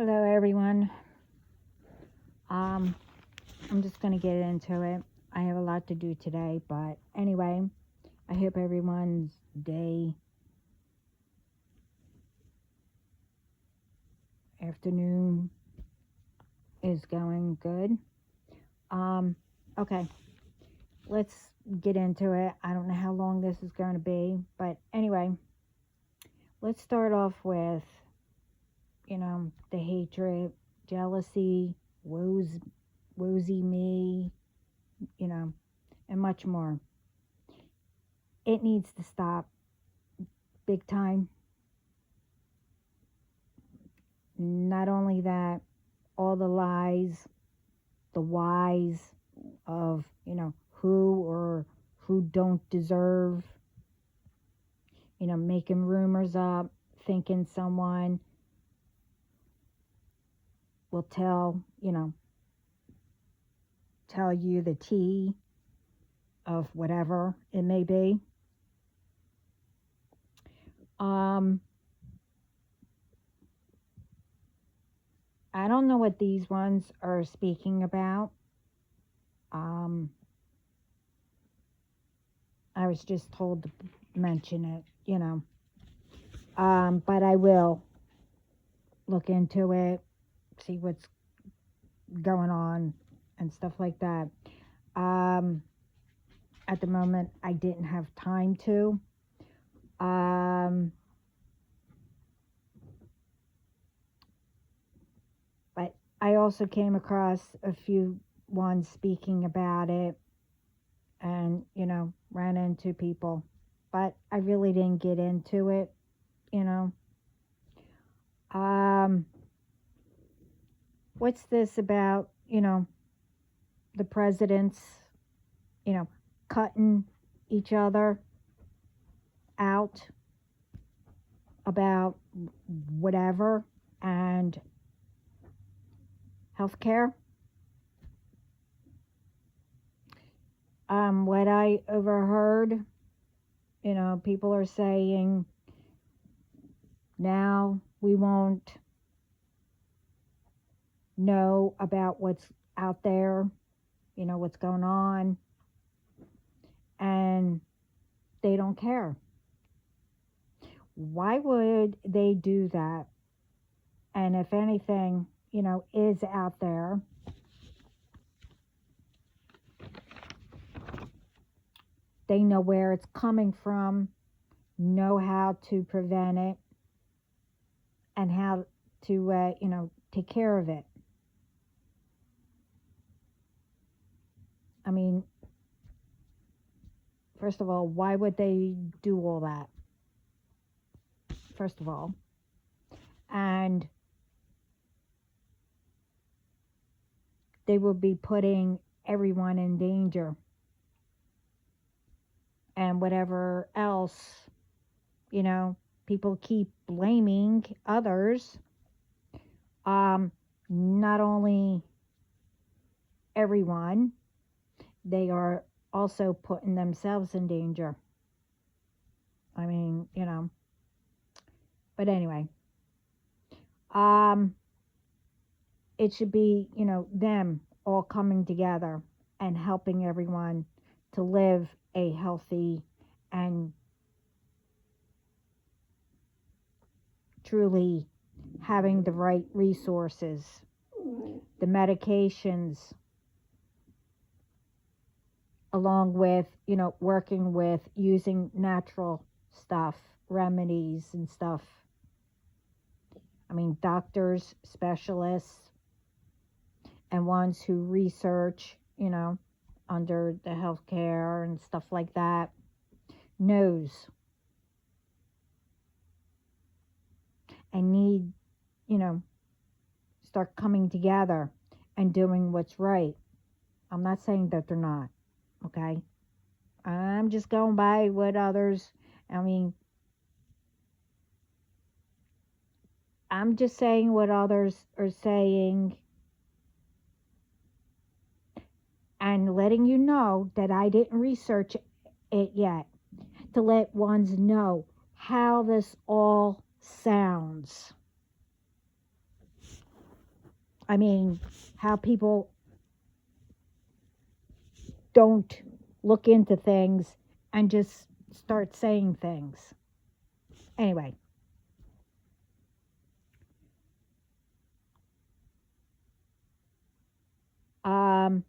Hello, everyone. I'm just going to get into it. I have a lot to do today, but anyway, I hope everyone's day, afternoon is going good. Okay, let's get into it. I don't know how long this is going to be, but anyway, let's start off with, the hatred, jealousy, woozy me, and much more. It needs to stop big time. Not only that, all the lies, the whys of, who or who don't deserve, making rumors up, thinking someone will tell you the tea of whatever it may be. I don't know what these ones are speaking about. I was just told to mention it, but I will look into it, see what's going on and stuff like that. At the moment, I didn't have time to. But I also came across a few ones speaking about it and, ran into people. But I really didn't get into it, What's this about, the presidents, cutting each other out about whatever and healthcare? What I overheard, people are saying now we won't know about what's out there, what's going on, and they don't care. Why would they do that? And if anything, is out there, they know where it's coming from, know how to prevent it, and how to, take care of it. I mean, first of all, why would they do all that? First of all. And they will be putting everyone in danger. And whatever else, people keep blaming others. Not only everyone, they are also putting themselves in danger. I mean, but anyway, it should be, them all coming together and helping everyone to live a healthy and truly having the right resources, the medications, along with, working with using natural stuff, remedies and stuff. I mean, doctors, specialists, and ones who research, under the healthcare and stuff like that, knows and need, start coming together and doing what's right. I'm not saying that they're not, okay? I'm just going by what others, I'm just saying what others are saying and letting you know that I didn't research it yet, to let ones know how this all sounds. I mean, how people don't look into things and just start saying things. Anyway, um,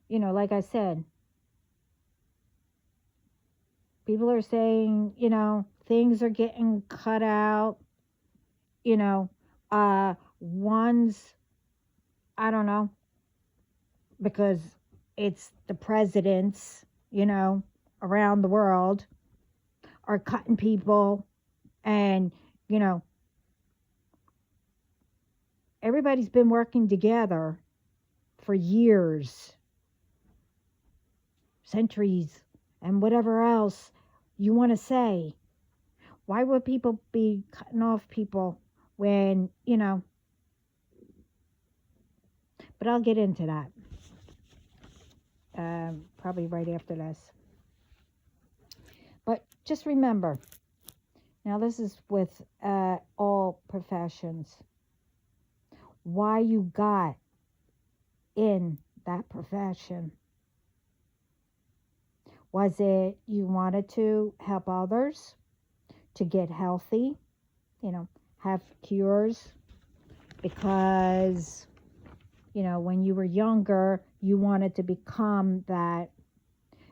like I said, people are saying, things are getting cut out, you know, one's, I don't know, because it's the presidents, around the world are cutting people, and, you know, everybody's been working together for years, centuries, and whatever else you want to say. Why would people be cutting off people when, but I'll get into that probably right after this. But just remember, now this is with all professions, why you got in that profession. Was it you wanted to help others to get healthy, have cures? Because, when you were younger, you wanted to become that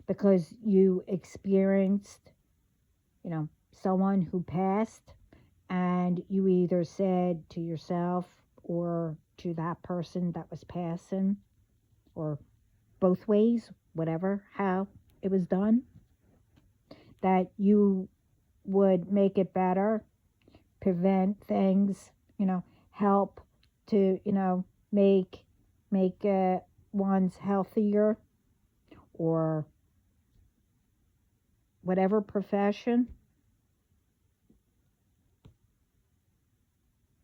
because you experienced, someone who passed, and you either said to yourself or to that person that was passing, or both ways, whatever, how it was done, that you would make it better, prevent things, help to, make one's healthier, or whatever profession,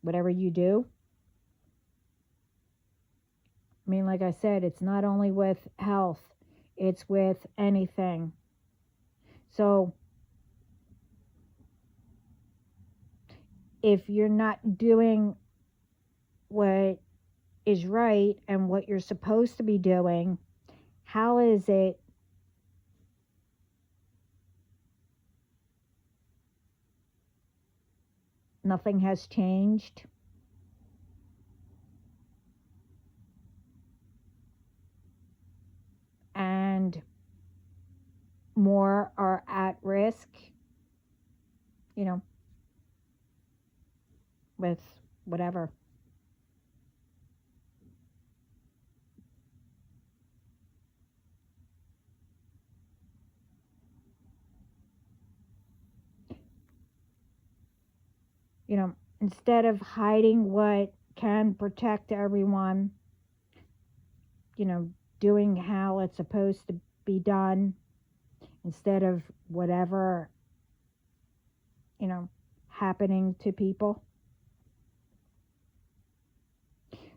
whatever you do. I mean, like I said, it's not only with health, it's with anything. So if you're not doing what is right and what you're supposed to be doing, how is it nothing has changed? And more are at risk, with whatever. Instead of hiding what can protect everyone, doing how it's supposed to be done, instead of whatever, happening to people,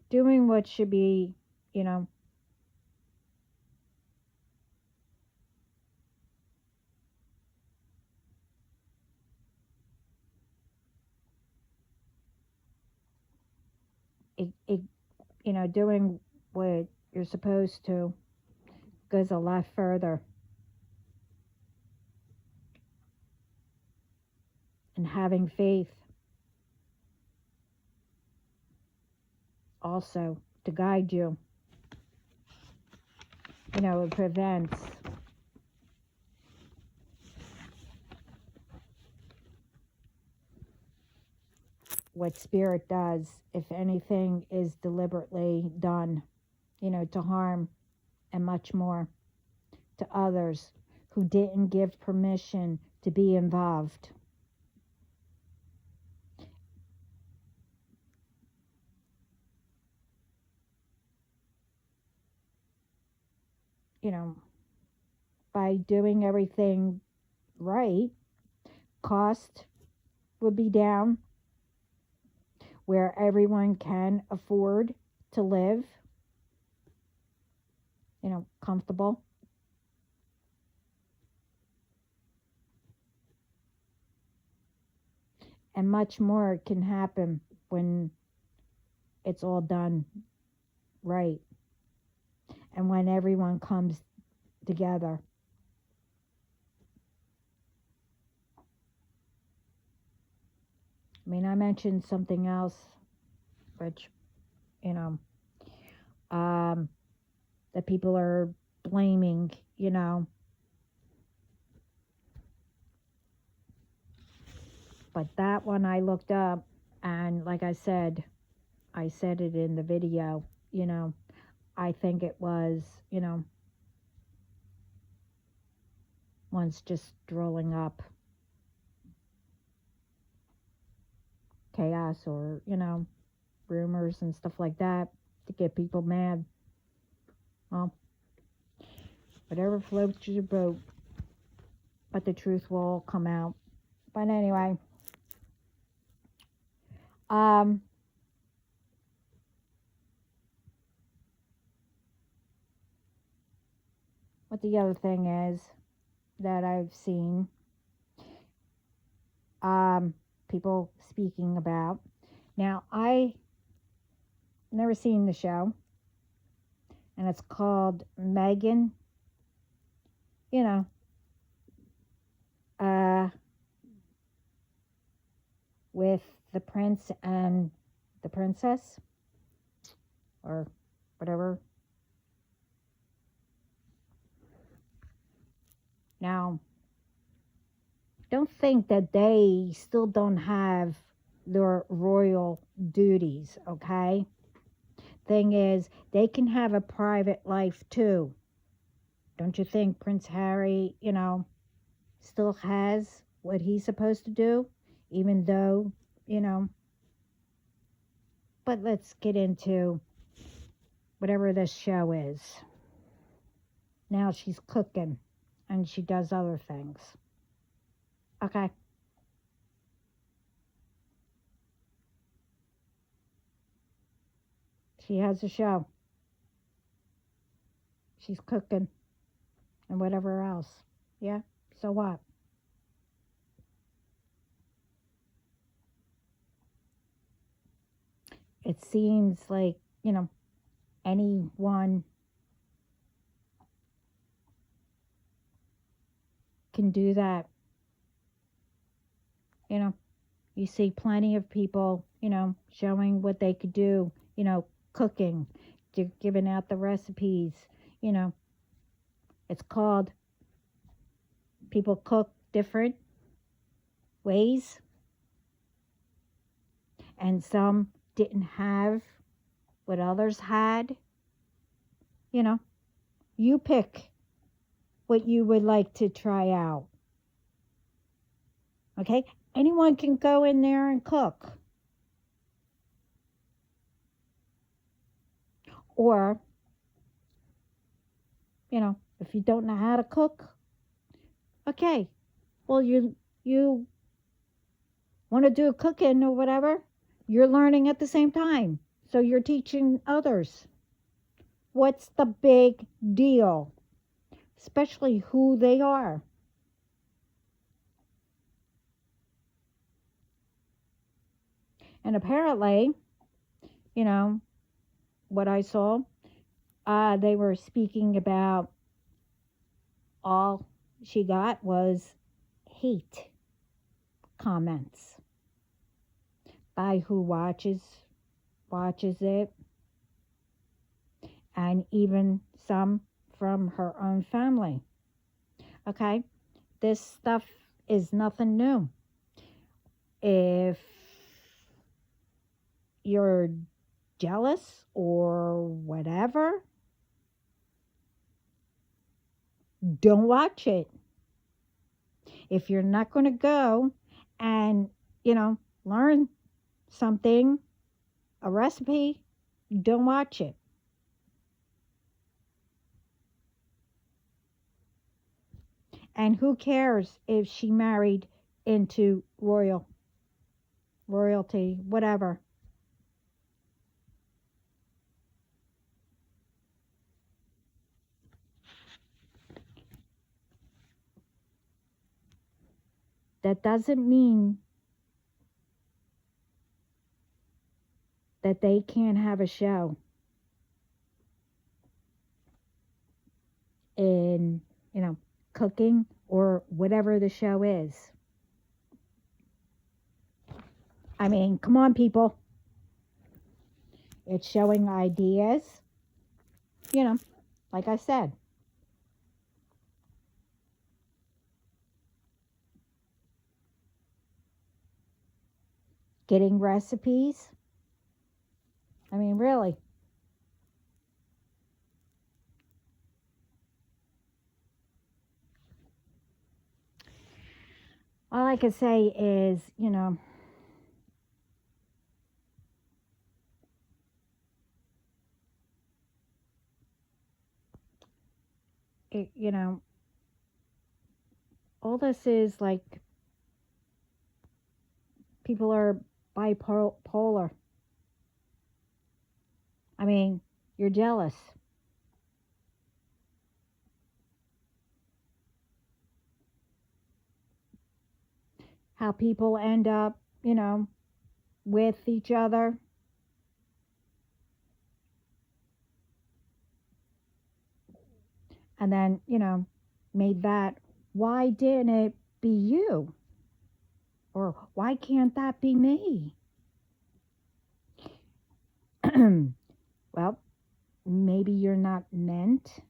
doing what should be, you know, it doing what you're supposed to goes a lot further. And having faith also to guide you, it prevents what spirit does if anything is deliberately done, to harm, and much more, to others who didn't give permission to be involved. By doing everything right, cost would be down, where everyone can afford to live, comfortable. And much more can happen when it's all done right. And when everyone comes together. I mean, I mentioned something else, which, you know, um, that people are blaming, but that one I looked up, and like I said it in the video, you know, I think it was, one's just strolling up chaos or, rumors and stuff like that to get people mad. Well, whatever floats your boat, but the truth will all come out. But anyway, um, what the other thing is that I've seen, um, people speaking about. Now, I never seen the show, and it's called Megan. You know, uh, with the prince and the princess, or whatever. Now, don't think that they still don't have their royal duties, okay? Thing is, they can have a private life too. Don't you think Prince Harry, still has what he's supposed to do, even though, you know, but let's get into whatever this show is. Now she's cooking and she does other things. Okay. She has a show. She's cooking and whatever else. Yeah. So what? It seems like, anyone can do that. You see plenty of people, showing what they could do, cooking, giving out the recipes, you know. It's called people cook different ways, and some didn't have what others had. You pick what you would like to try out. Okay? Anyone can go in there and cook. Or, if you don't know how to cook, okay. Well, you want to do cooking or whatever, you're learning at the same time. So you're teaching others. What's the big deal? Especially who they are. And apparently, what I saw, they were speaking about all she got was hate comments by who watches it, and even some from her own family. Okay? This stuff is nothing new. If you're jealous or whatever, don't watch it. If you're not going to go and, learn something, a recipe, don't watch it. And who cares if she married into royalty, whatever. That doesn't mean that they can't have a show in, cooking or whatever the show is. I mean, come on, people. It's showing ideas, like I said. Getting recipes. I mean, really. All I can say is, it, all this is like people are bipolar. I mean, you're jealous. How people end up, with each other. And then, made that, why didn't it be you? Or why can't that be me? Well, maybe you're not meant.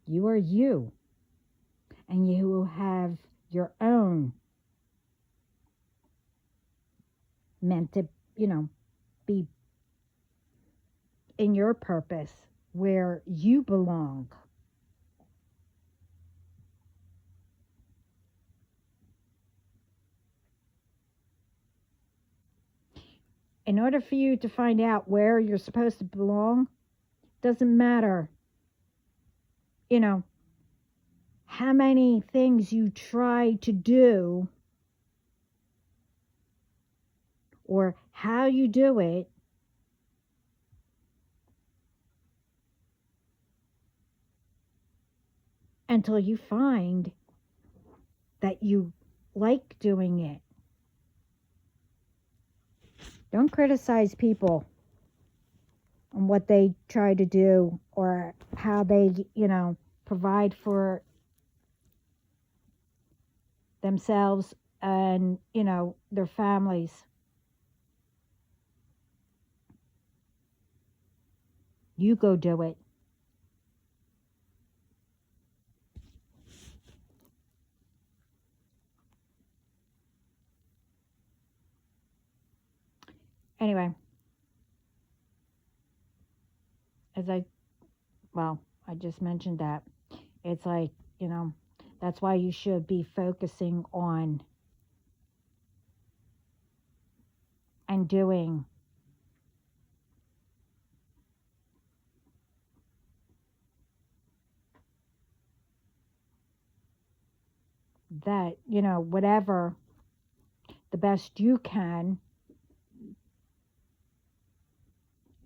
You are you. And you have your own meant to, be in your purpose where you belong. In order for you to find out where you're supposed to belong, doesn't matter, how many things you try to do or how you do it. Until you find that you like doing it. Don't criticize people on what they try to do or how they, provide for themselves and, their families. You go do it. Anyway, I just mentioned that. It's like, that's why you should be focusing on and doing that, whatever the best you can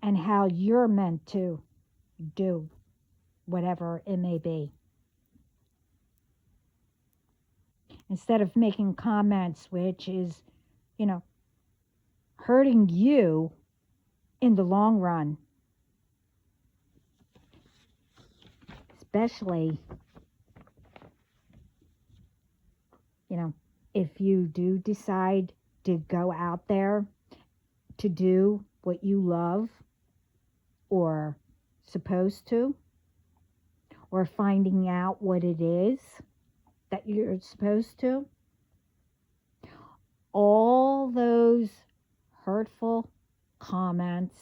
and how you're meant to do whatever it may be. Instead of making comments which is, hurting you in the long run. Especially, if you do decide to go out there to do what you love or supposed to, or finding out what it is that you're supposed to, all those hurtful comments,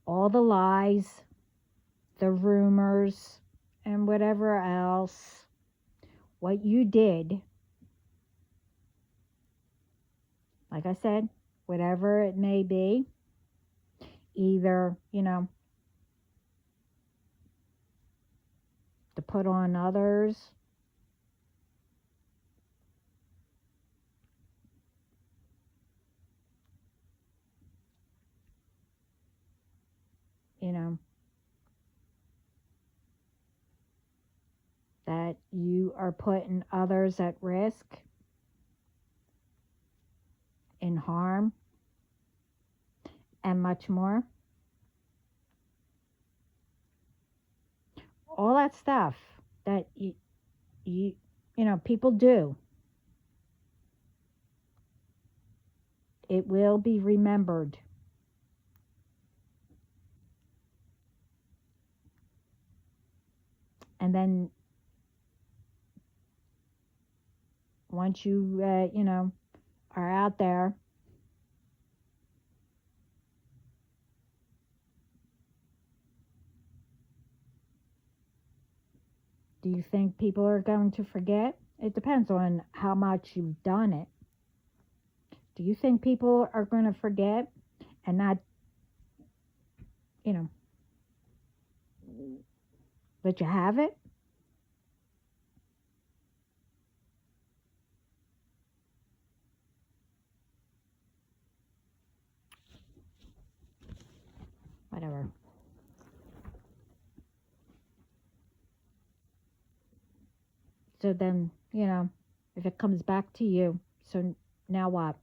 all the lies, the rumors, and whatever else, what you did, like I said, whatever it may be, either, to put on others, that you are putting others at risk in harm and much more. All that stuff that you, you know, people do, it will be remembered. And then once you, you know, are out there, do you think people are going to forget? It depends on how much you've done it. Do you think people are going to forget and not, you know, let you have it? Whatever. So then, you know, if it comes back to you, so now what?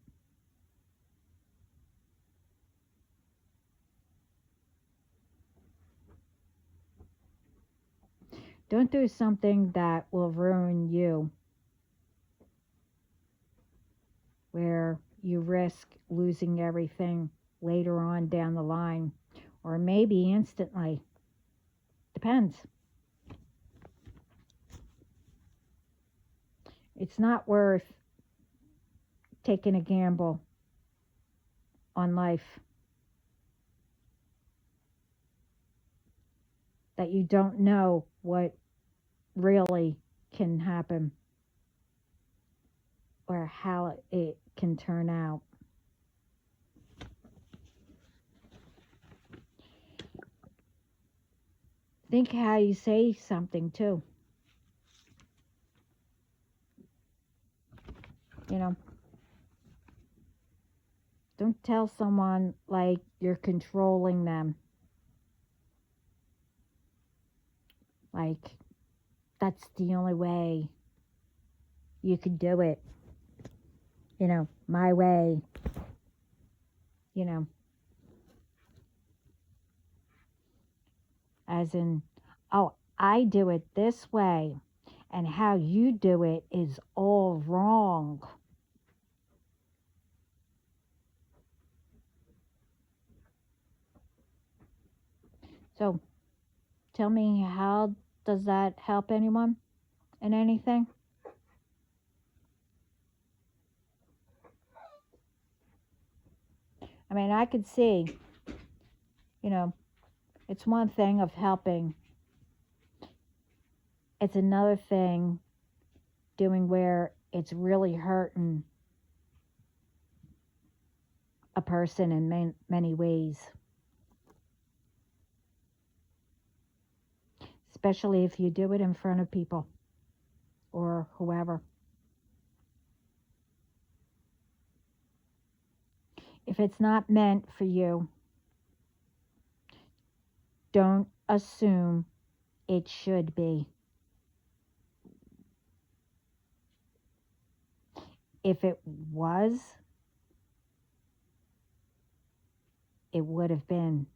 Don't do something that will ruin you, where you risk losing everything later on down the line, or maybe instantly. Depends. It's not worth taking a gamble on life that you don't know what really can happen or how it can turn out. Think how you say something too. You know, don't tell someone like you're controlling them. Like, that's the only way you could do it. You know, my way. You know, as in, oh, I do it this way, and how you do it is all wrong. So tell me, how does that help anyone in anything? I mean, I could see, you know, it's one thing of helping, it's another thing doing where it's really hurting a person in many ways, especially if you do it in front of people or whoever. If it's not meant for you, don't assume it should be. If it was, it would have been.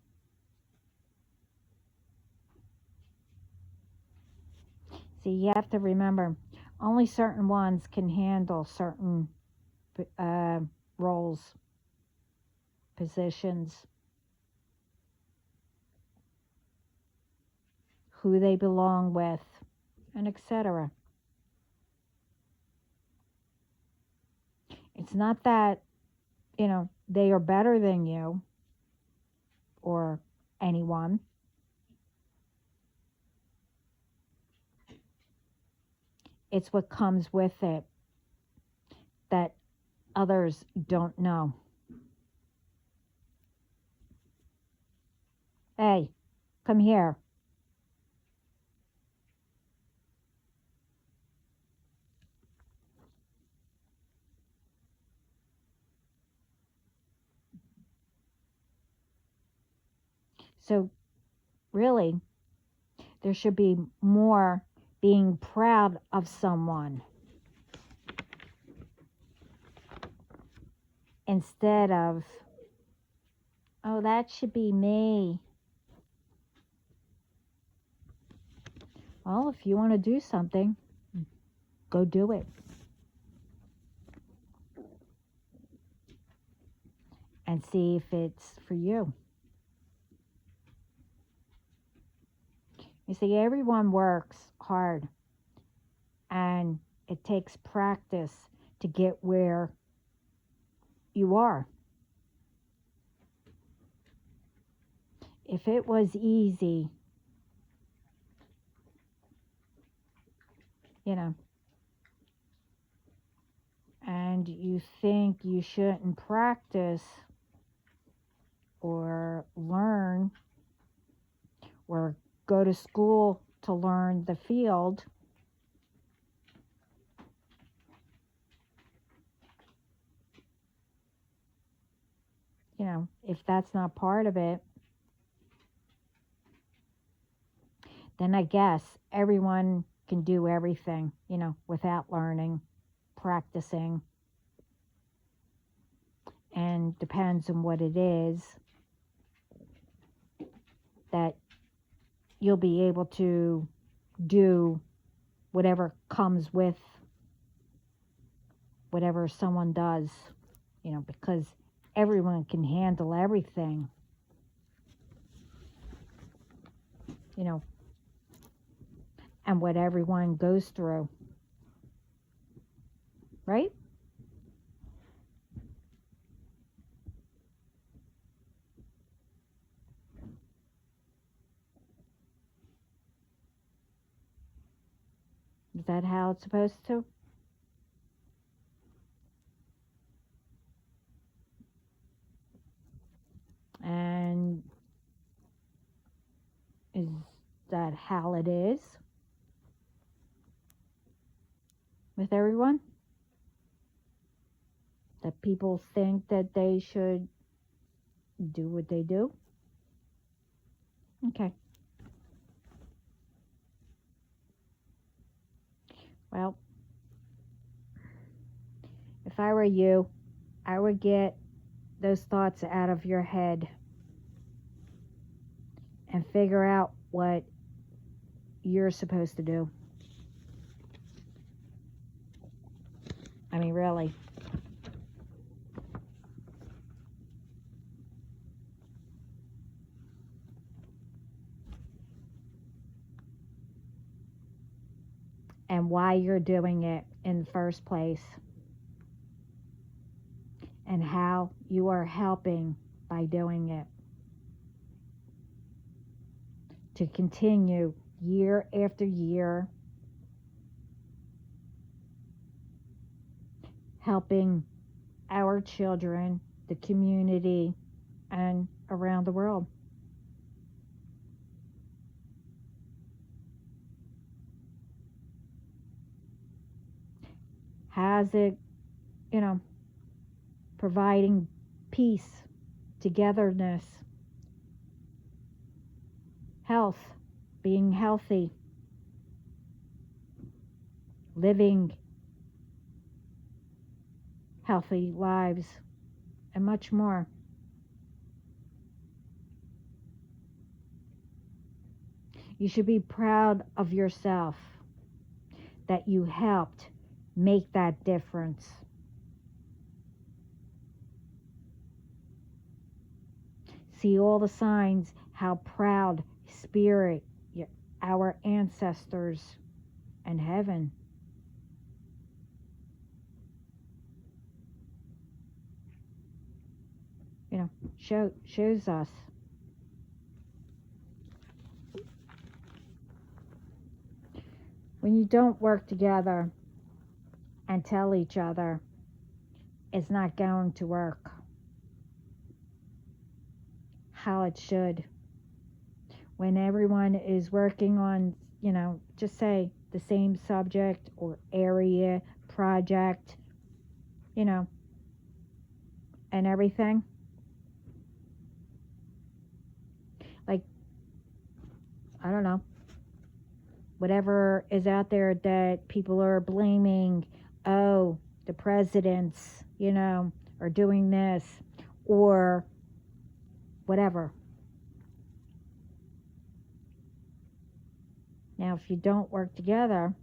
See, you have to remember, only certain ones can handle certain uh, roles, positions, who they belong with, and etc. It's not that, you know, they are better than you or anyone. It's what comes with it that others don't know. Hey, come here. So, really, there should be more being proud of someone instead of, oh, that should be me. Well, if you want to do something, go do it. And see if it's for you. You see, everyone works hard, and it takes practice to get where you are. If it was easy, you know, and you think you shouldn't practice or learn or go to school to learn the field, you know, if that's not part of it, then I guess everyone can do everything, you know, without learning, practicing, and depends on what it is that you'll be able to do whatever comes with whatever someone does, you know, because everyone can handle everything, you know, and what everyone goes through, right? Is that how it's supposed to? And is that how it is with everyone? That people think that they should do what they do? Okay. Well, if I were you, I would get those thoughts out of your head and figure out what you're supposed to do. I mean, really. And why you're doing it in the first place. And how you are helping by doing it. To continue year after year helping our children, the community, and around the world. How's it, you know, providing peace, togetherness, health, being healthy, living healthy lives, and much more. You should be proud of yourself that you helped make that difference. See all the signs, how proud spirit our ancestors and heaven. You know, shows us. When you don't work together and tell each other, it's not going to work how it should. When everyone is working on, you know, just say the same subject or area, project, you know, and everything. Like, I don't know, whatever is out there that people are blaming, oh, the presidents, are doing this or whatever. Now, if you don't work together,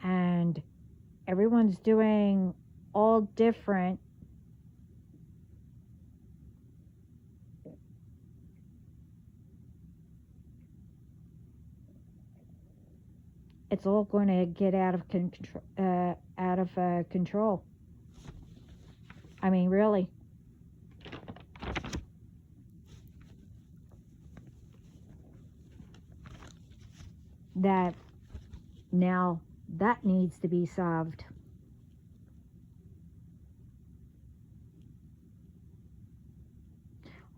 and everyone's doing all different, it's all going to get out of control. I mean, really. That now that needs to be solved.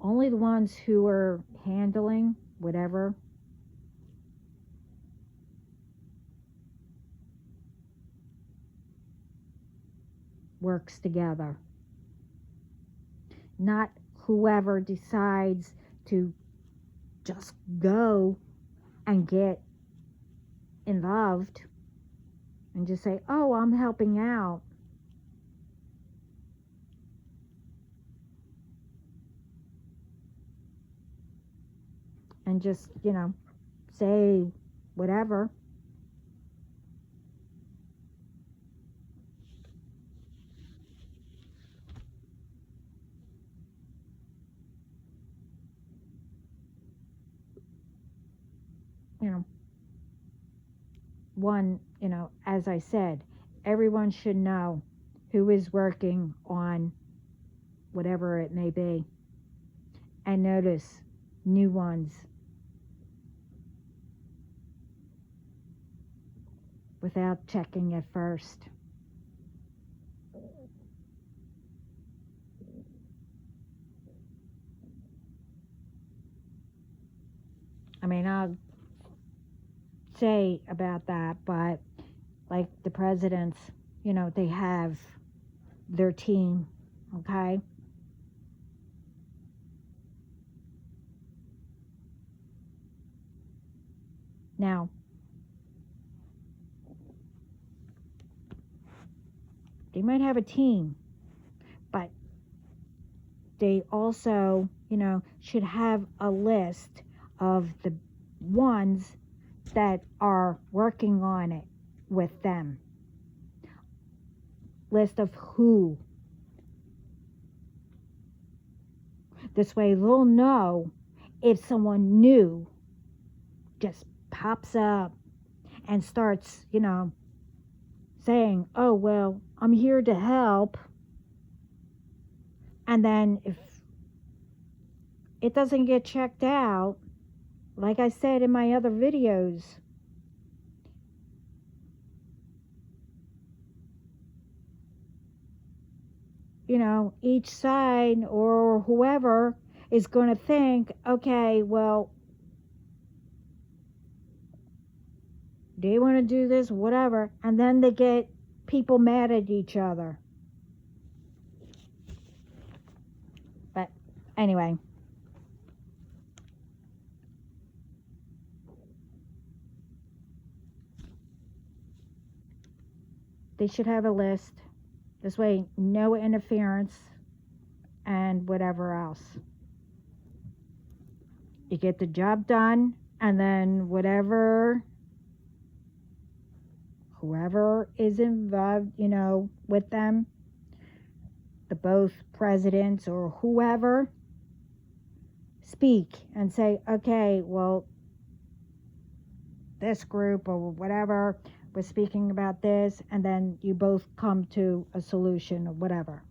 Only the ones who are handling whatever works together. Not whoever decides to just go and get involved and just say, oh, I'm helping out. And just, say whatever. One, as I said, everyone should know who is working on whatever it may be. And notice new ones without checking it first. I mean, I'll say about that, but like the presidents, they have their team, okay? Now, they might have a team, but they also, should have a list of the ones that are working on it with them. List of who. This way they'll know if someone new just pops up and starts, saying, oh, well, I'm here to help. And then if it doesn't get checked out, like I said in my other videos, each side or whoever is going to think, okay, well, they want to do this, whatever, and then they get people mad at each other. But anyway, they should have a list. This way, no interference and whatever else. You get the job done, and then whoever is involved, with them, the both presidents or whoever, speak and say, okay, well, this group or whatever was speaking about this, and then you both come to a solution or whatever.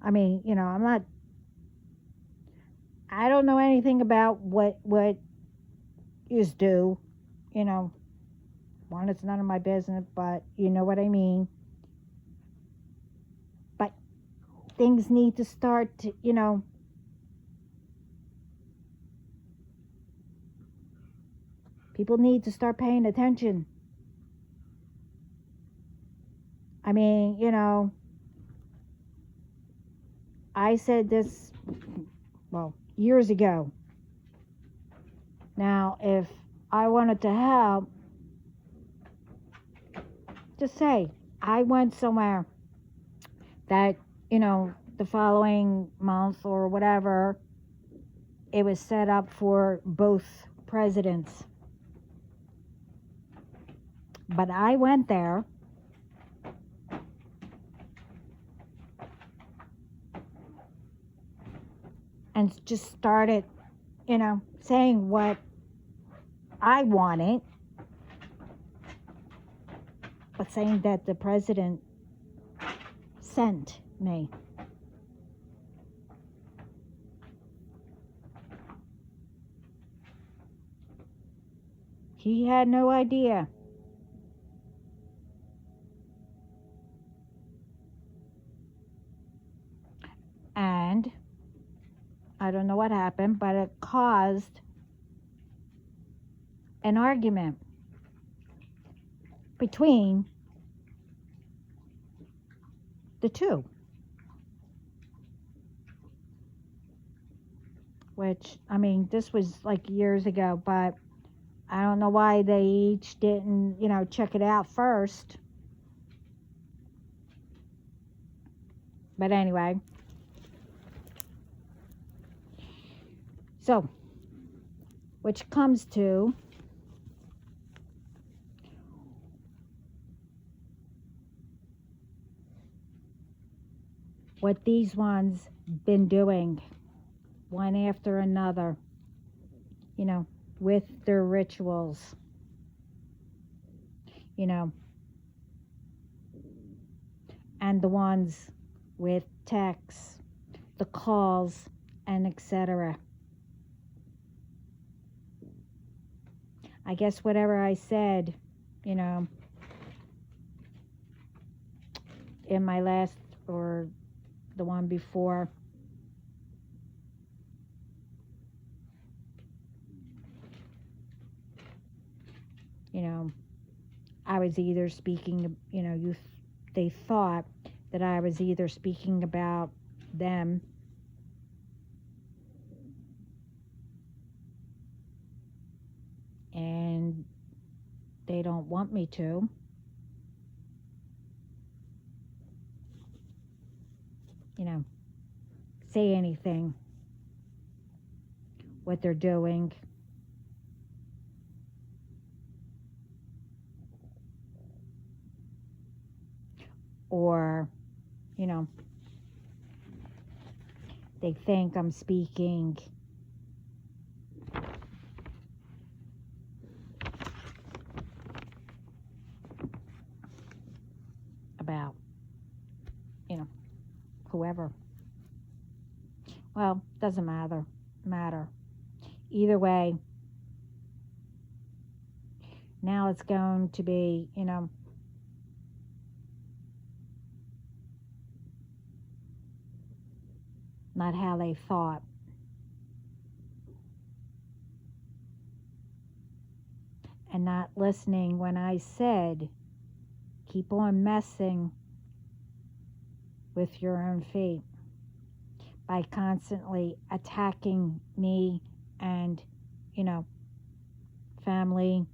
I mean, I don't know anything about what is due, one, it's none of my business, but you know what I mean. But things need to start, people need to start paying attention. I mean, I said this, well, years ago. Now, if I wanted to help, just say, I went somewhere that, the following month or whatever, it was set up for both presidents. But I went there and just started, saying what I wanted, but saying that the president sent me. He had no idea. And I don't know what happened, but it caused an argument between the two. Which, I mean, this was like years ago, but I don't know why they each didn't, check it out first. But anyway. So, which comes to what these ones been doing, one after another, with their rituals, and the ones with texts, the calls, and etc. I guess whatever I said, in my last or the one before, I was either speaking, they thought that I was either speaking about them and they don't want me to, say anything, what they're doing. Or, they think I'm speaking about, whoever. Well, doesn't matter. Either way, now it's going to be, not how they thought. And not listening when I said, keep on messing with your own feet by constantly attacking me and, family.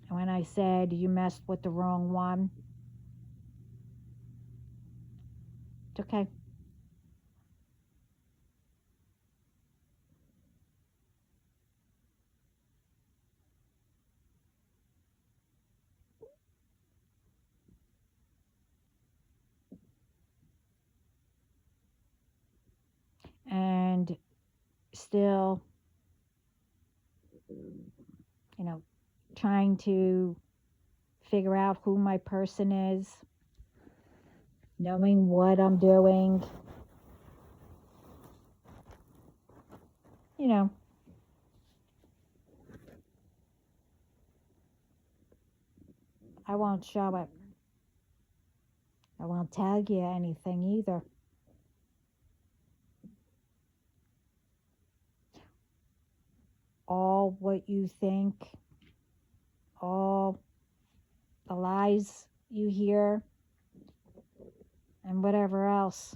And when I said you messed with the wrong one, it's okay. And still, trying to figure out who my person is, knowing what I'm doing, I won't show it. I won't tell you anything either. All what you think, all the lies you hear, and whatever else.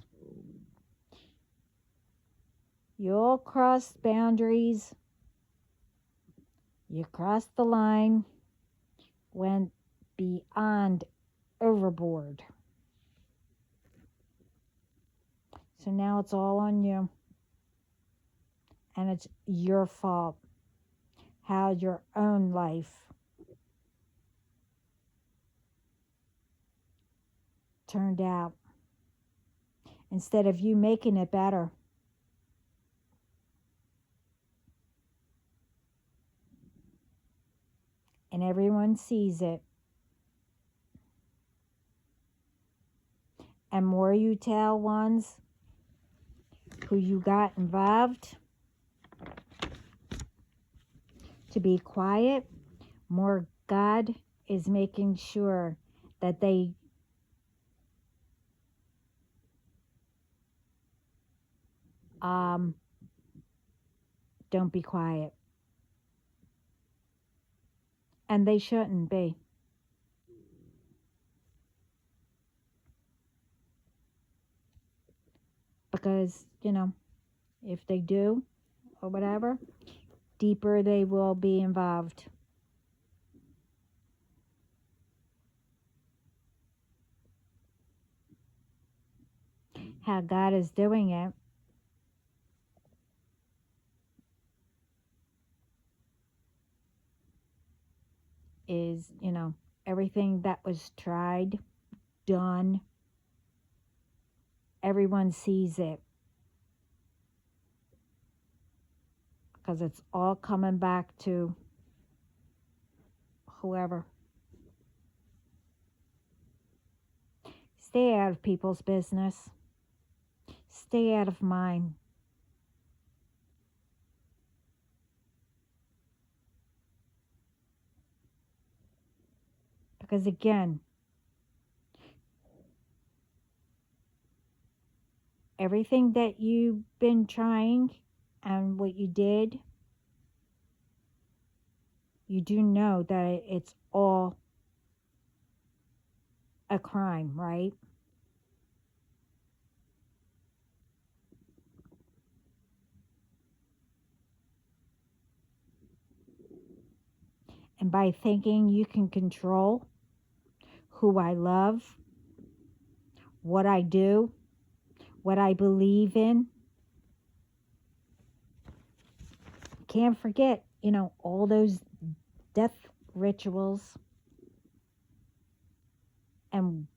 You'll cross boundaries. You crossed the line, went beyond overboard. So now it's all on you. And it's your fault how your own life turned out. Instead of you making it better. And everyone sees it. And more you tell ones who you got involved to be quiet, more God is making sure that they don't be quiet. And they shouldn't be. Because, if they do or whatever, deeper they will be involved. How God is doing it is, everything that was tried, done, everyone sees it. Because it's all coming back to whoever. Stay out of people's business. Stay out of mine. Because again, everything that you've been trying and what you did, you do know that it's all a crime, right? And by thinking you can control who I love, what I do, what I believe in, can't forget, all those death rituals and,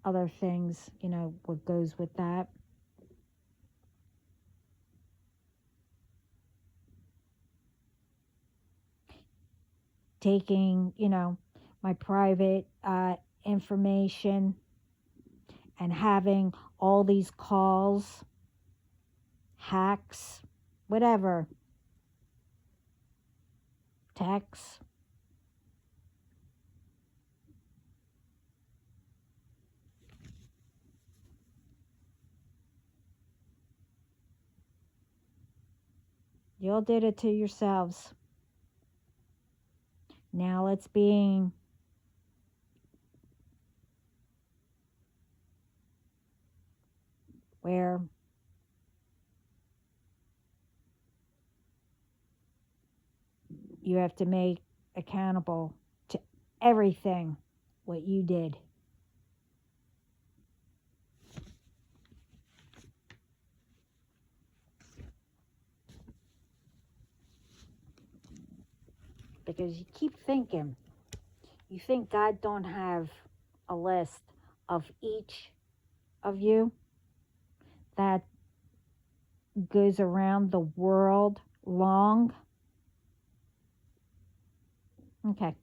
other things, what goes with that. Taking, my private information and having all these calls, hacks, whatever, texts. You all did it to yourselves. Now it's being where you have to make accountable to everything what you did. Because you keep thinking, you think God don't have a list of each of you that goes around the world long? Okay.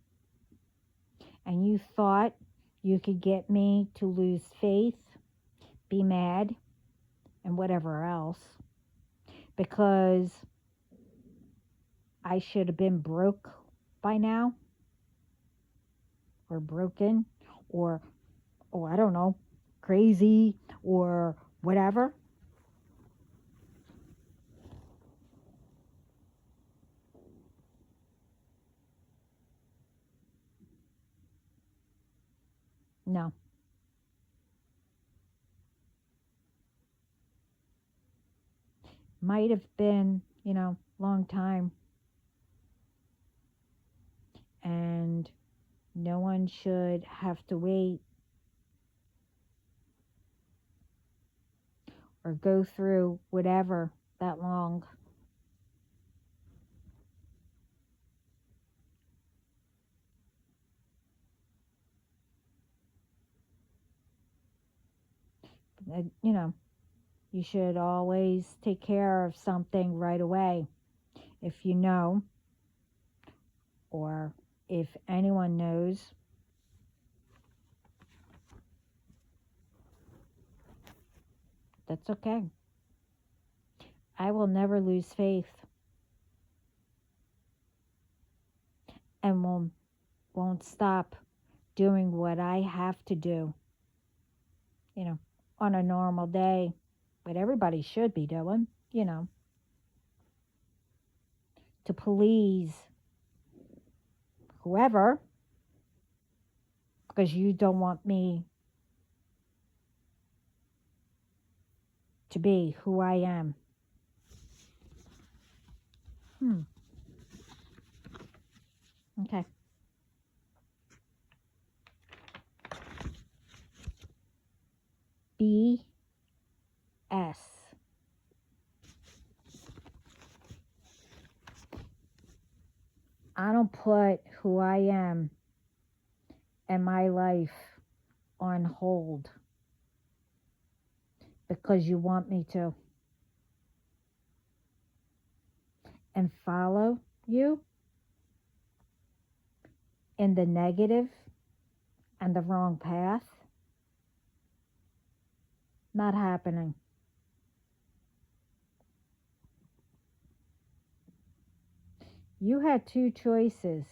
And you thought you could get me to lose faith, be mad, and whatever else because I should have been broke by now or broken or, oh, I don't know, crazy or whatever. No. Might have been, long time, and no one should have to wait or go through whatever that long. You know, you should always take care of something right away. If you know, or if anyone knows, that's okay. I will never lose faith and won't stop doing what I have to do, you know, on a normal day, what everybody should be doing, to please whoever, because you don't want me to be who I am. Okay. BS. I don't put who I am and my life on hold because you want me to, and follow you in the negative and the wrong path. Not happening. You had two choices.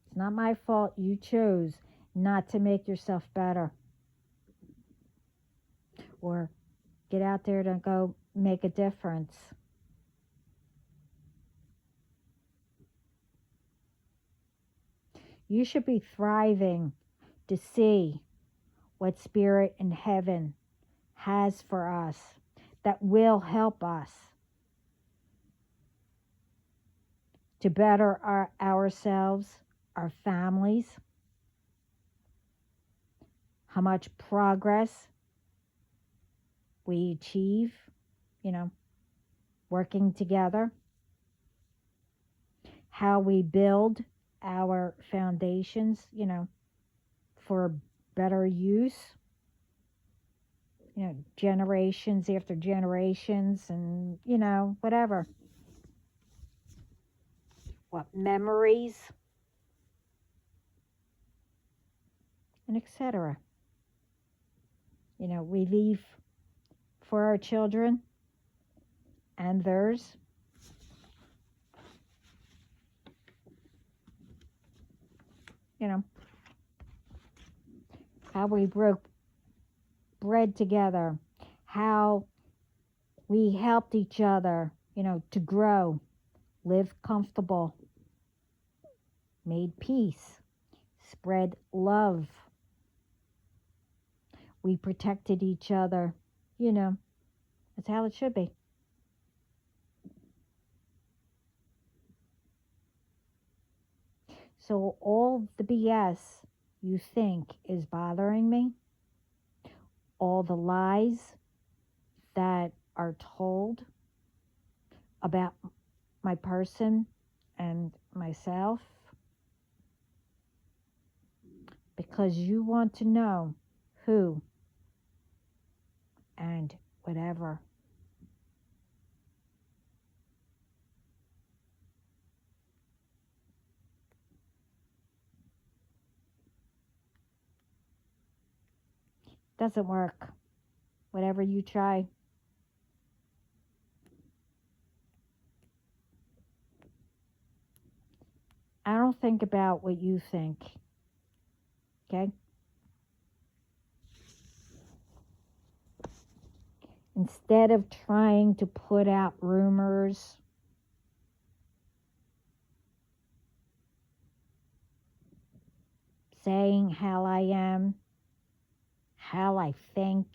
It's not my fault you chose not to make yourself better or get out there to go make a difference. You should be thriving to see what Spirit in heaven has for us that will help us to better ourselves, our families, how much progress we achieve, working together, how we build our foundations, for better use, generations after generations, and, whatever. What memories, and etc. We leave for our children and theirs. How we broke bread together, how we helped each other, to grow, live comfortable, made peace, spread love. We protected each other, that's how it should be. So all the BS you think is bothering me, all the lies that are told about my person and myself, because you want to know who and whatever. Doesn't work. Whatever you try. I don't think about what you think. Okay? Instead of trying to put out rumors, saying how I am, how I think.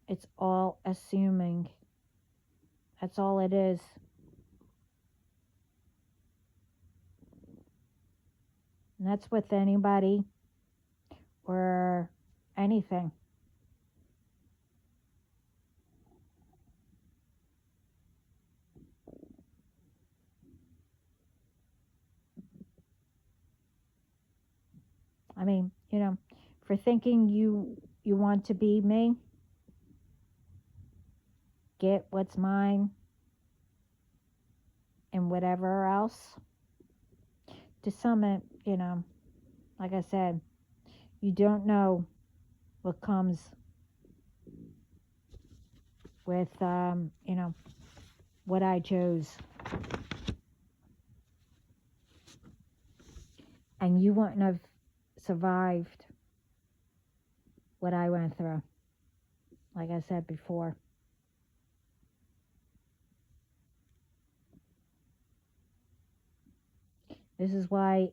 It's all assuming. That's all it is. And that's with anybody or anything. I mean, for thinking you want to be me, get what's mine and whatever else. To sum it, like I said, you don't know what comes with, what I chose. And you wouldn't have survived what I went through, like I said before. This is why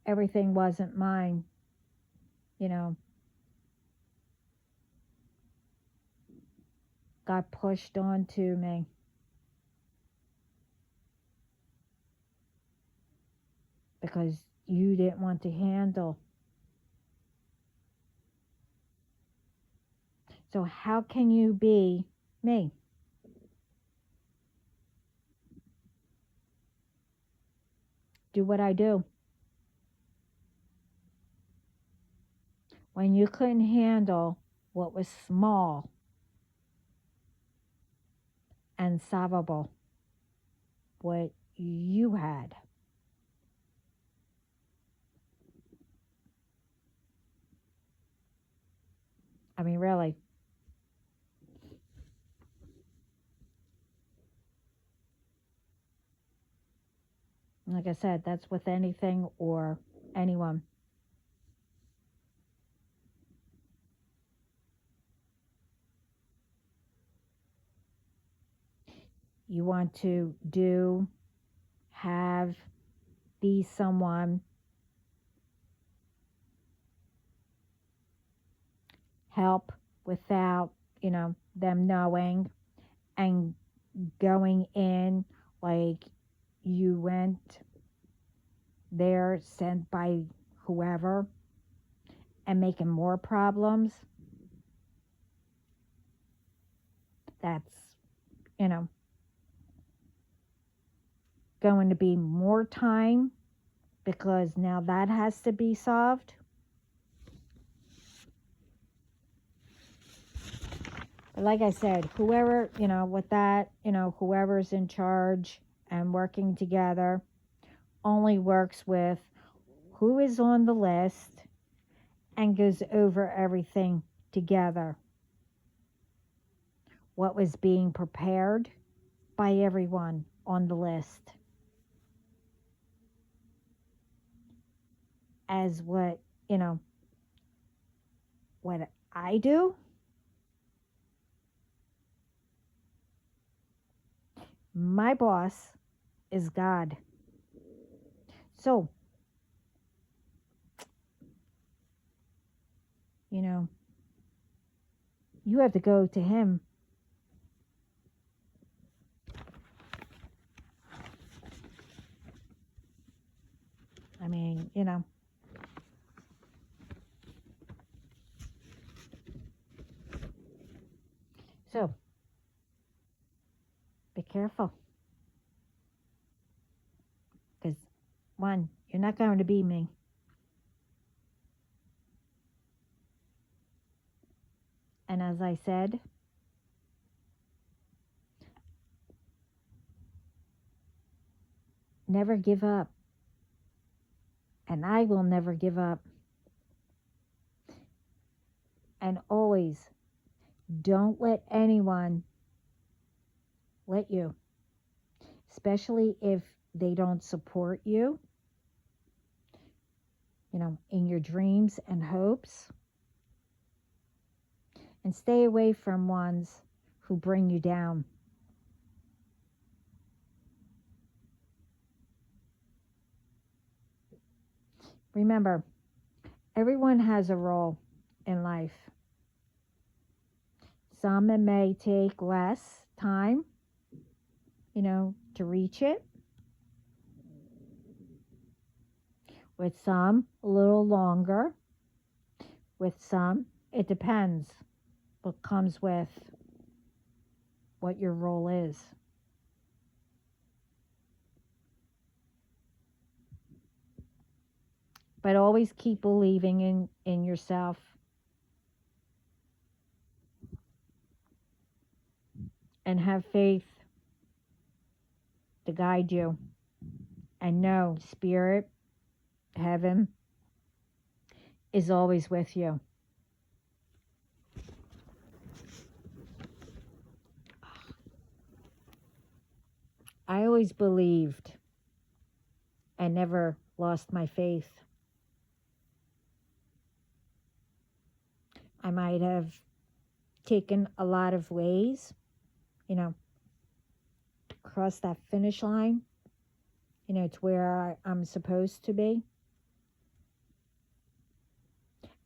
everything wasn't mine, got pushed onto me. Because you didn't want to handle. So how can you be me? Do what I do. When you couldn't handle what was small and solvable, what you had. I mean, really. Like I said, that's with anything or anyone. You want to do, have, be someone, help without, them knowing, and going in like you went there sent by whoever and making more problems. That's, going to be more time because now that has to be solved. But like I said, whoever, with that, whoever's in charge and working together only works with who is on the list and goes over everything together. What was being prepared by everyone on the list. As what I do. My boss is God. So, you have to go to him. I mean, So, be careful. Because, one, you're not going to be me. And as I said, never give up. And I will never give up. And always, don't let anyone let you, especially if they don't support you. in your dreams and hopes. And stay away from ones who bring you down. Remember, everyone has a role in life. Some it may take less time, to reach it. With some, a little longer. With some, it depends what comes with what your role is. But always keep believing in yourself. And have faith to guide you. And know spirit, heaven, is always with you. I always believed and never lost my faith. I might have taken a lot of ways, cross that finish line, to where I'm supposed to be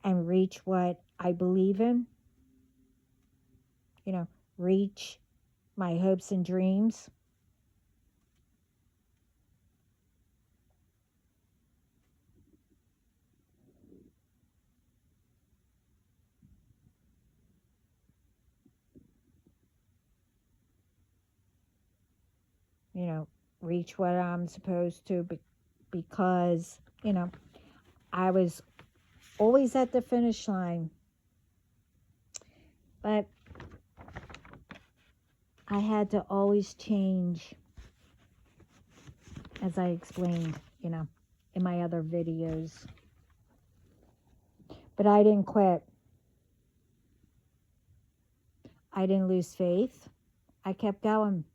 and reach what I believe in, reach my hopes and dreams. Reach what I'm supposed to because, I was always at the finish line. But I had to always change, as I explained, in my other videos. But I didn't quit. I didn't lose faith. I kept going.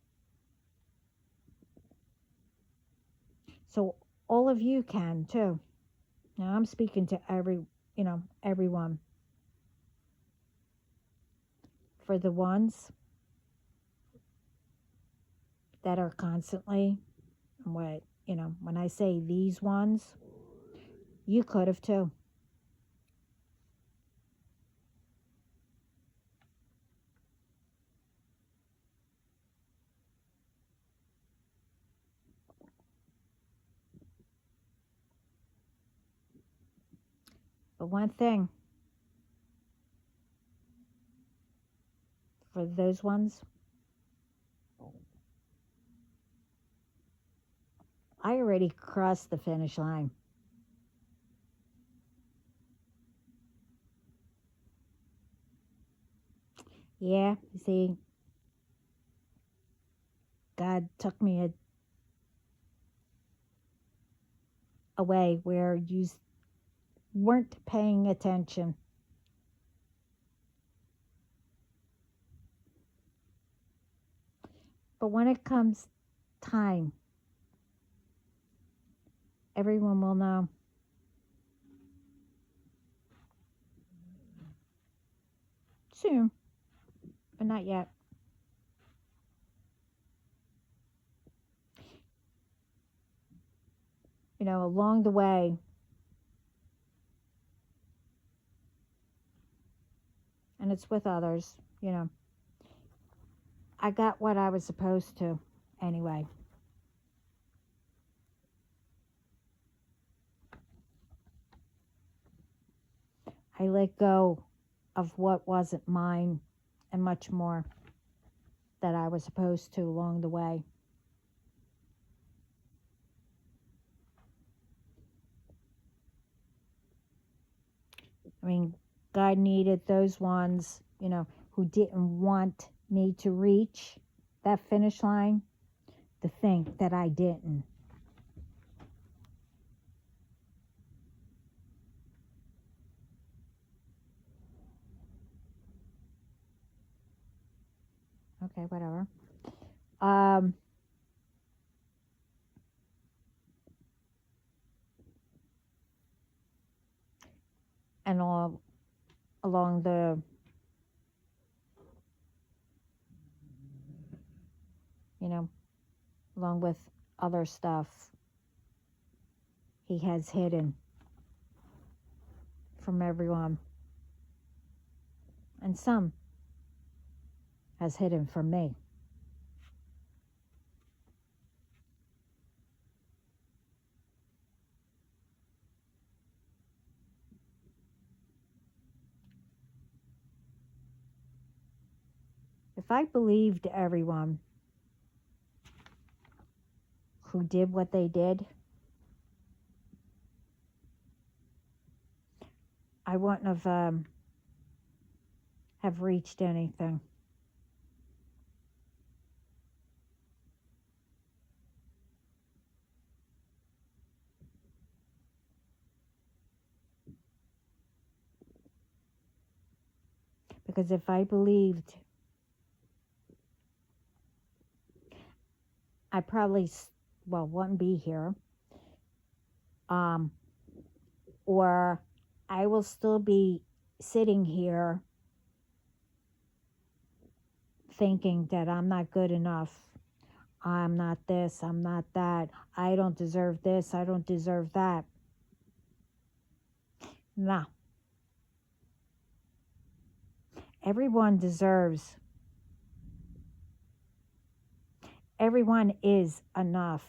So all of you can too. Now I'm speaking to everyone. For the ones that are constantly, when I say these ones, you could have too. But one thing, for those ones, I already crossed the finish line. Yeah, you see, God took me away where you weren't paying attention. But when it comes time, everyone will know. Soon, but not yet. Along the way, and it's with others, I got what I was supposed to anyway. I let go of what wasn't mine and much more that I was supposed to along the way. I mean, God needed those ones, who didn't want me to reach that finish line to think that I didn't. Okay, whatever. and all along the, you know, along with other stuff he has hidden from everyone. And some has hidden from me. If I believed everyone who did what they did, I wouldn't have reached anything. Because if I believed, I probably, well, wouldn't be here. Or I will still be sitting here thinking that I'm not good enough. I'm not this, I'm not that. I don't deserve this, I don't deserve that. No. Everyone deserves. Everyone is enough.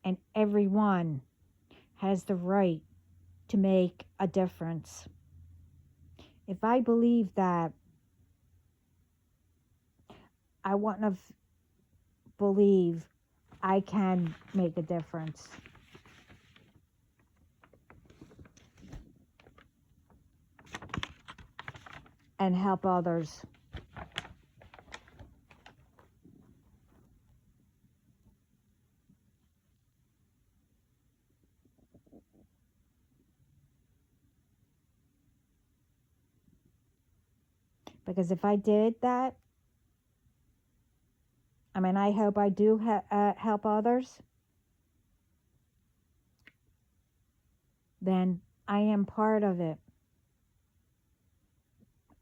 And everyone has the right to make a difference. If I believe that, I wouldn't have believed I can make a difference. And help others. Because if I did that, I mean, I hope I do help others, then I am part of it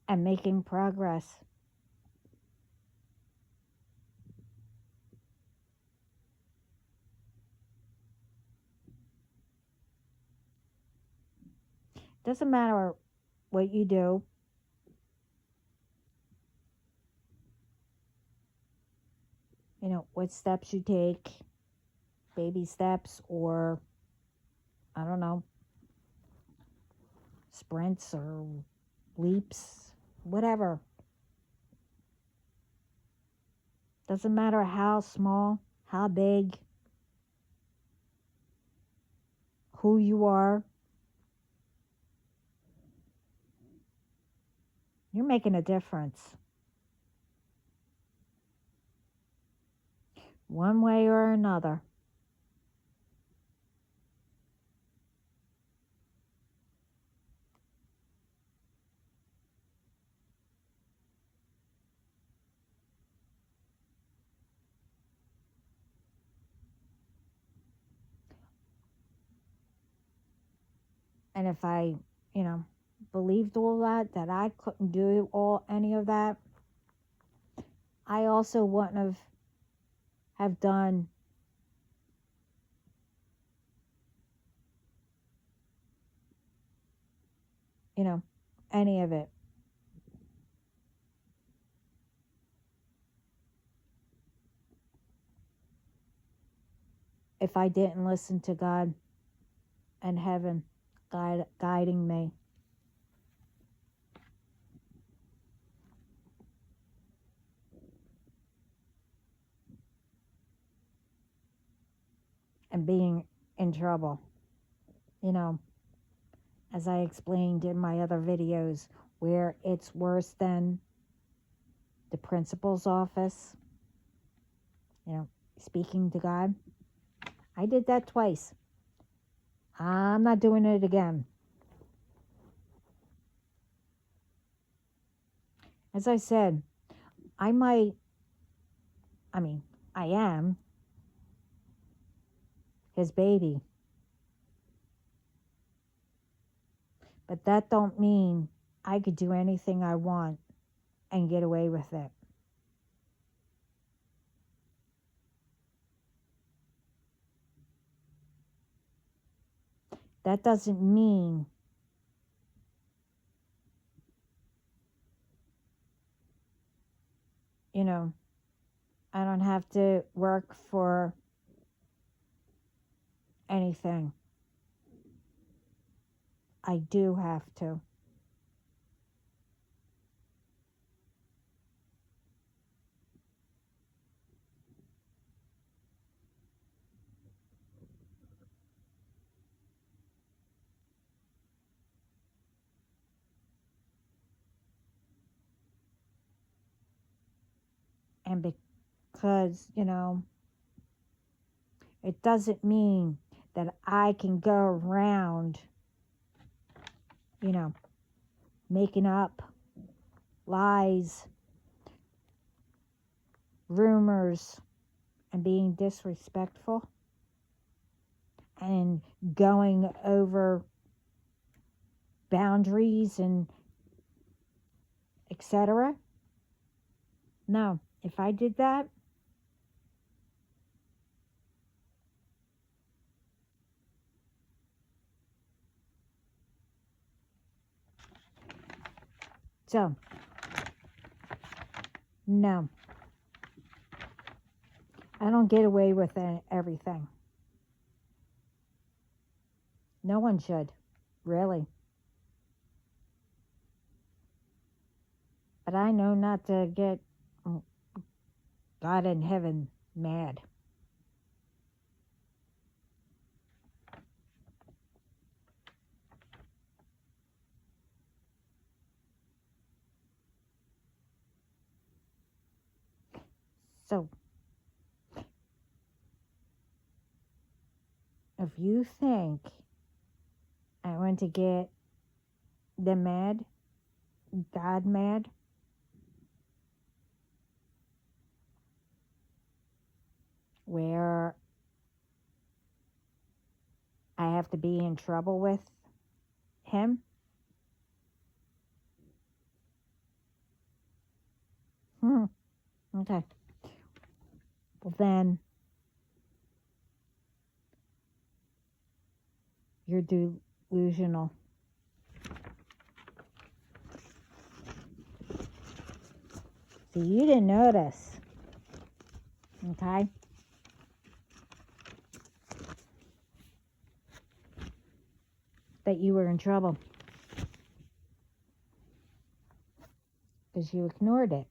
and making progress. Doesn't matter what you do. You know, what steps you take, baby steps, or, I don't know, sprints or leaps, whatever. Doesn't matter how small, how big, who you are. You're making a difference. One way or another. And if I, you know, believed all that I couldn't do any of that, I also wouldn't have done any of it. If I didn't listen to God and heaven guiding me. And being in trouble. As I explained in my other videos, where it's worse than the principal's office, speaking to God. I did that twice. I'm not doing it again. As I said, I might, I mean, I am his baby, but that don't mean I could do anything I want and get away with it. That doesn't mean, you know, I don't have to work for anything. I do have to. And because, it doesn't mean that I can go around, you know, making up lies, rumors, and being disrespectful and going over boundaries and etc. No, if I did that, so no, I don't get away with everything. No one should, really. But I know not to get God in heaven mad. So if you think I want to get them mad, God mad, where I have to be in trouble with him, okay, well then you're delusional. See, you didn't notice, okay? That you were in trouble because you ignored it.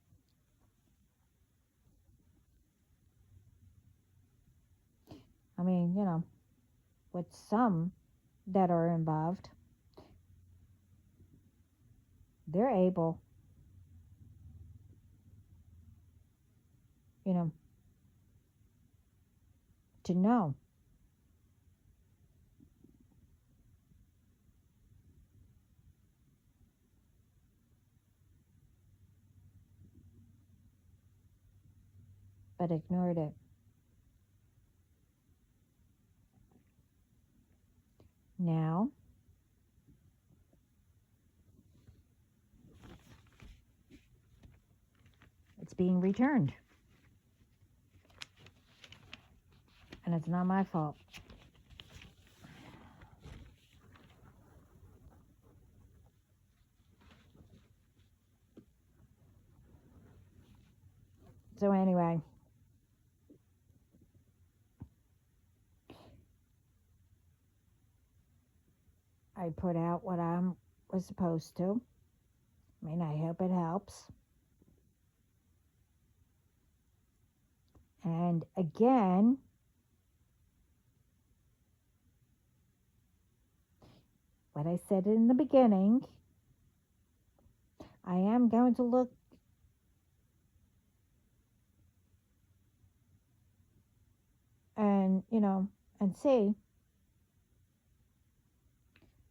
I mean, with some that are involved, they're able, you know, to know. But ignored it. Now, it's being returned. And it's not my fault. So, anyway, I put out what I was supposed to. I mean, I hope it helps. And again, what I said in the beginning, I am going to look and, and see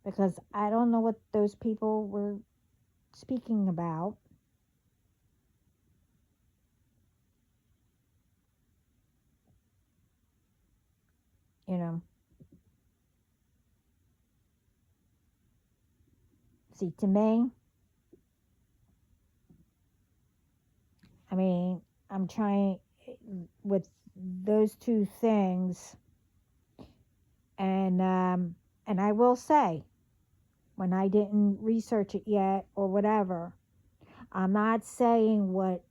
because I don't know what those people were speaking about. You know, see, to me, I mean, I'm trying with those two things, and I will say, when I didn't research it yet or whatever, I'm not saying what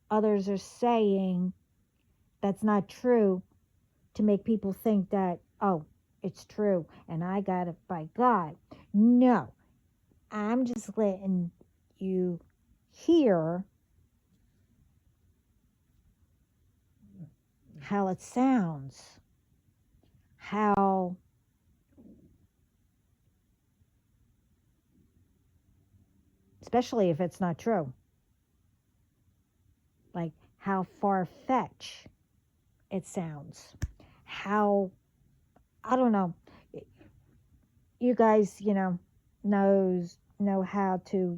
others are saying that's not true to make people think that, oh, it's true and I got it by God. No, I'm just letting you hear how it sounds, how, especially if it's not true, like how far fetched it sounds, how, I don't know, you guys, know how to,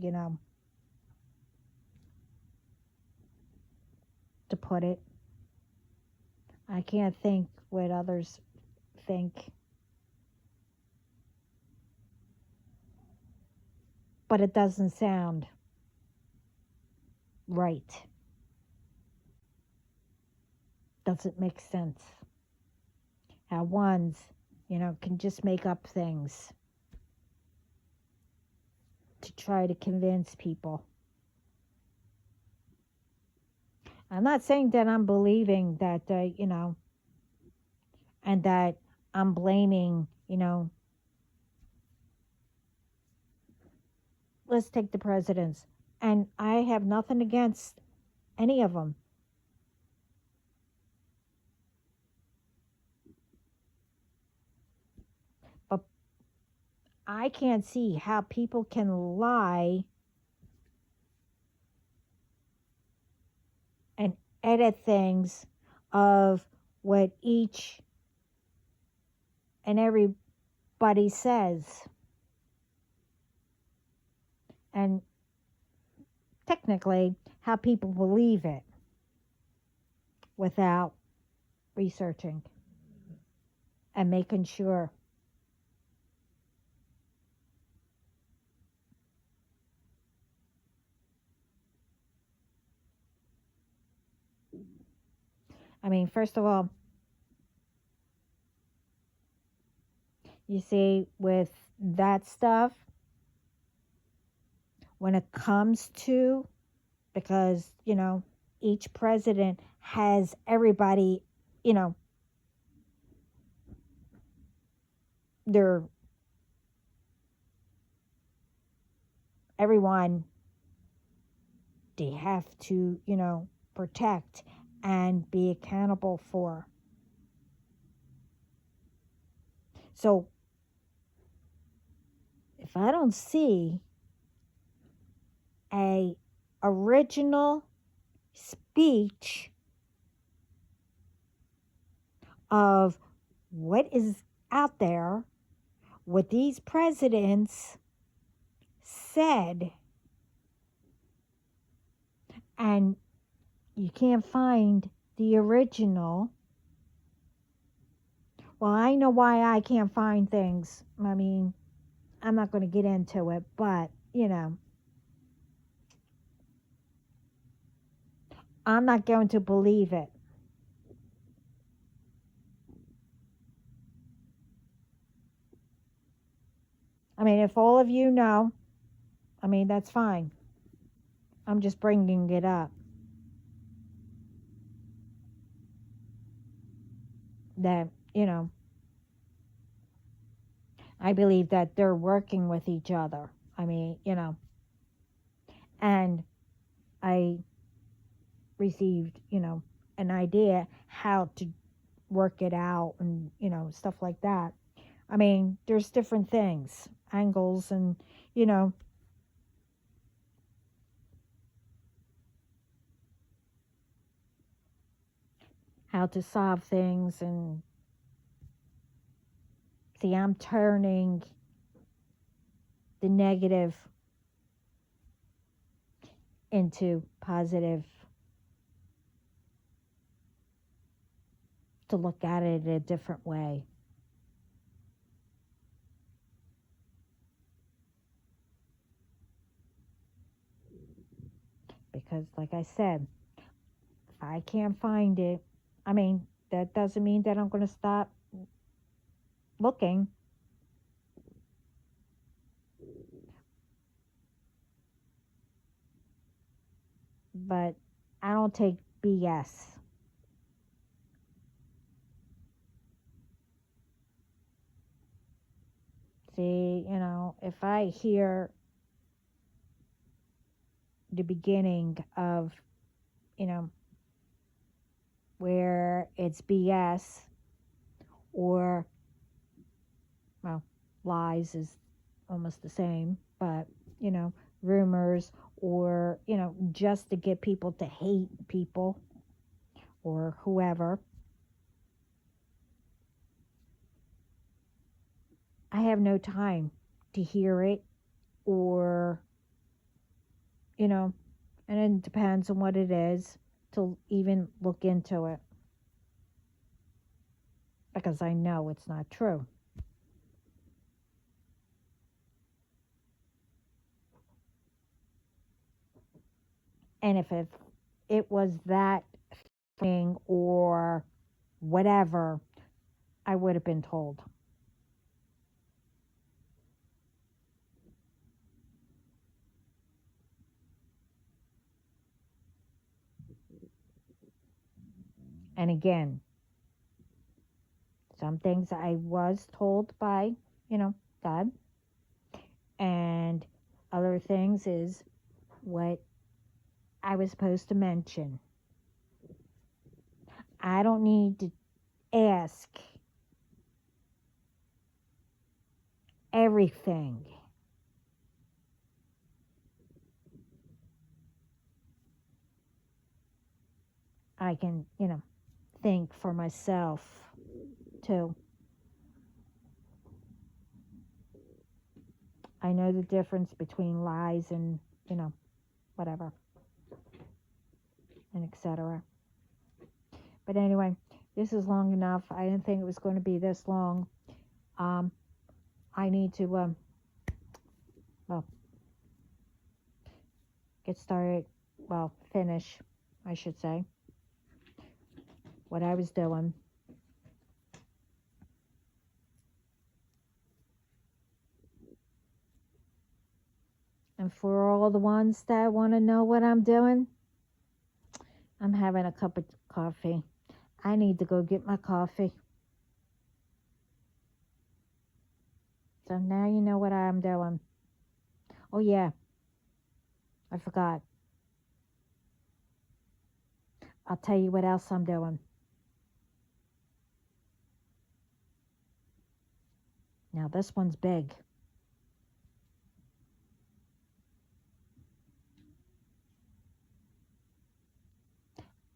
to put it. I can't think what others think, but it doesn't sound right. Doesn't make sense. How ones, can just make up things to try to convince people. I'm not saying that I'm believing that, and that I'm blaming, let's take the presidents. And I have nothing against any of them. But I can't see how people can lie and edit things of what each and everybody says. And technically, how people believe it without researching and making sure. I mean, first of all, you see, with that stuff, when it comes to, because, each president has everybody, you know, their, everyone they have to, protect and be accountable for. So if I don't see a original speech of what is out there, what these presidents said, and you can't find the original. Well, I know why I can't find things. I mean, I'm not going to get into it, but, I'm not going to believe it. I mean, if all of you know, I mean, that's fine. I'm just bringing it up. That, I believe that they're working with each other. I mean, and I received, an idea how to work it out and, stuff like that. I mean, there's different things, angles, and, you know, how to solve things. And see, I'm turning the negative into positive, to look at it a different way. Because, like I said, if I can't find it, I mean, that doesn't mean that I'm going to stop looking. But I don't take BS. See, if I hear the beginning of, where it's BS, or, well, lies is almost the same, but, rumors, or, just to get people to hate people or whoever, I have no time to hear it, or, and it depends on what it is, to even look into it, because I know it's not true. And if it was that thing or whatever, I would have been told. And again, some things I was told by, God, and other things is what I was supposed to mention. I don't need to ask everything. I can, think for myself too. I know the difference between lies and, whatever, and etc. But anyway, this is long enough. I didn't think it was going to be this long. I need to, get started, finish, I should say, what I was doing. And for all the ones that want to know what I'm doing, I'm having a cup of coffee. I need to go get my coffee. So now you know what I'm doing. Oh yeah, I forgot. I'll tell you what else I'm doing. Now this one's big.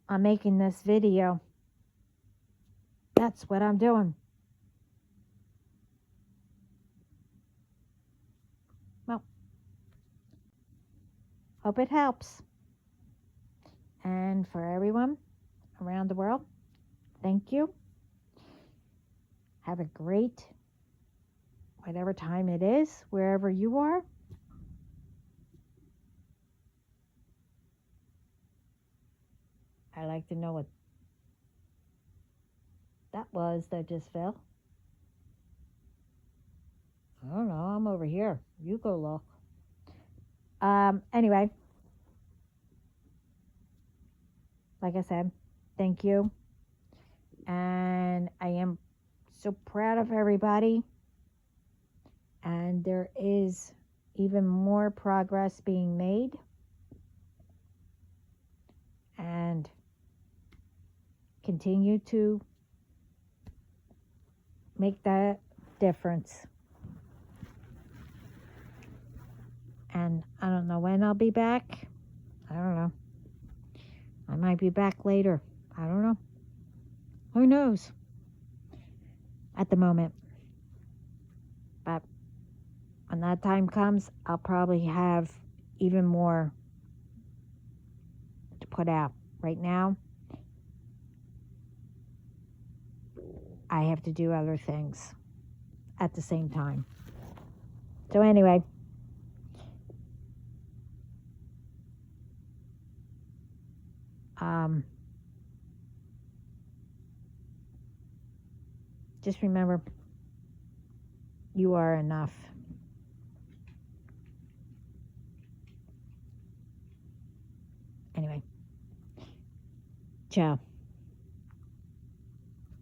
I'm making this video. That's what I'm doing. Well, hope it helps. And for everyone around the world, thank you. Have a great, whatever time it is, wherever you are. I'd like to know what that was that just fell. I don't know. I'm over here. You go look. Anyway, like I said, thank you. And I am so proud of everybody. And there is even more progress being made. And continue to make that difference. And I don't know when I'll be back. I don't know. I might be back later. I don't know. Who knows? At the moment. But When that time comes, I'll probably have even more to put out. Right now, I have to do other things at the same time. So anyway, just remember, you are enough. Anyway, ciao.